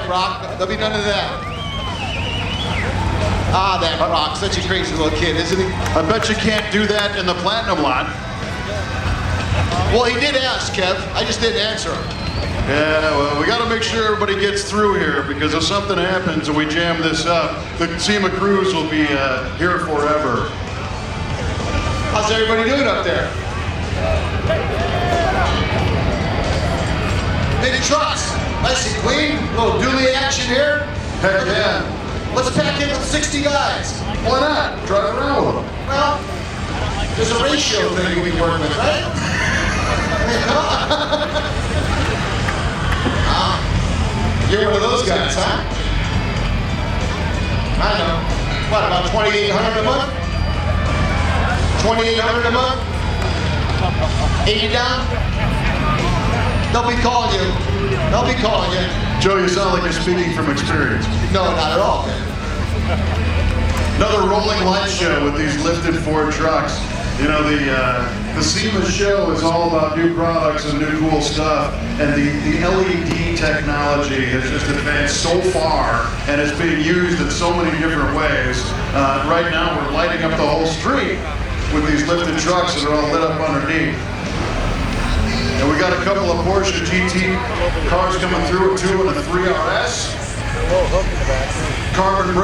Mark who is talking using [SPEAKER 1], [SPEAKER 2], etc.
[SPEAKER 1] Brock. There'll be none of that. Ah, that Brock, such a crazy little kid, isn't he?
[SPEAKER 2] I bet you can't do that in the Platinum lot.
[SPEAKER 1] Well, he did ask, Kev. I just didn't answer him.
[SPEAKER 2] Yeah, well, we got to make sure everybody gets through here, because if something happens and we jam this up, the SEMA crews will be here forever.
[SPEAKER 1] How's everybody doing up there? Big trucks, nice and clean. Little dually action here.
[SPEAKER 2] Heck yeah.
[SPEAKER 1] Let's pack in with 60 guys.
[SPEAKER 2] Why not? Drive around with them.
[SPEAKER 1] Well, there's a ratio thing we can work with, right? You're one of those guys, huh? I know. What, about $2,800 a month? $2,800 a month? 80 down? They'll be calling you. They'll be calling you.
[SPEAKER 2] Joe, you sound like you're speaking from experience.
[SPEAKER 1] No, not at all.
[SPEAKER 2] Another rolling light show with these lifted Ford trucks. You know, the SEMA show is all about new products and new cool stuff, and the LED technology has just advanced so far and is being used in so many different ways. Right now we're lighting up the whole street with these lifted trucks that are all lit up underneath. And we got a couple of Porsche GT cars coming through, a 2 and a 3 RS. Carbon brake.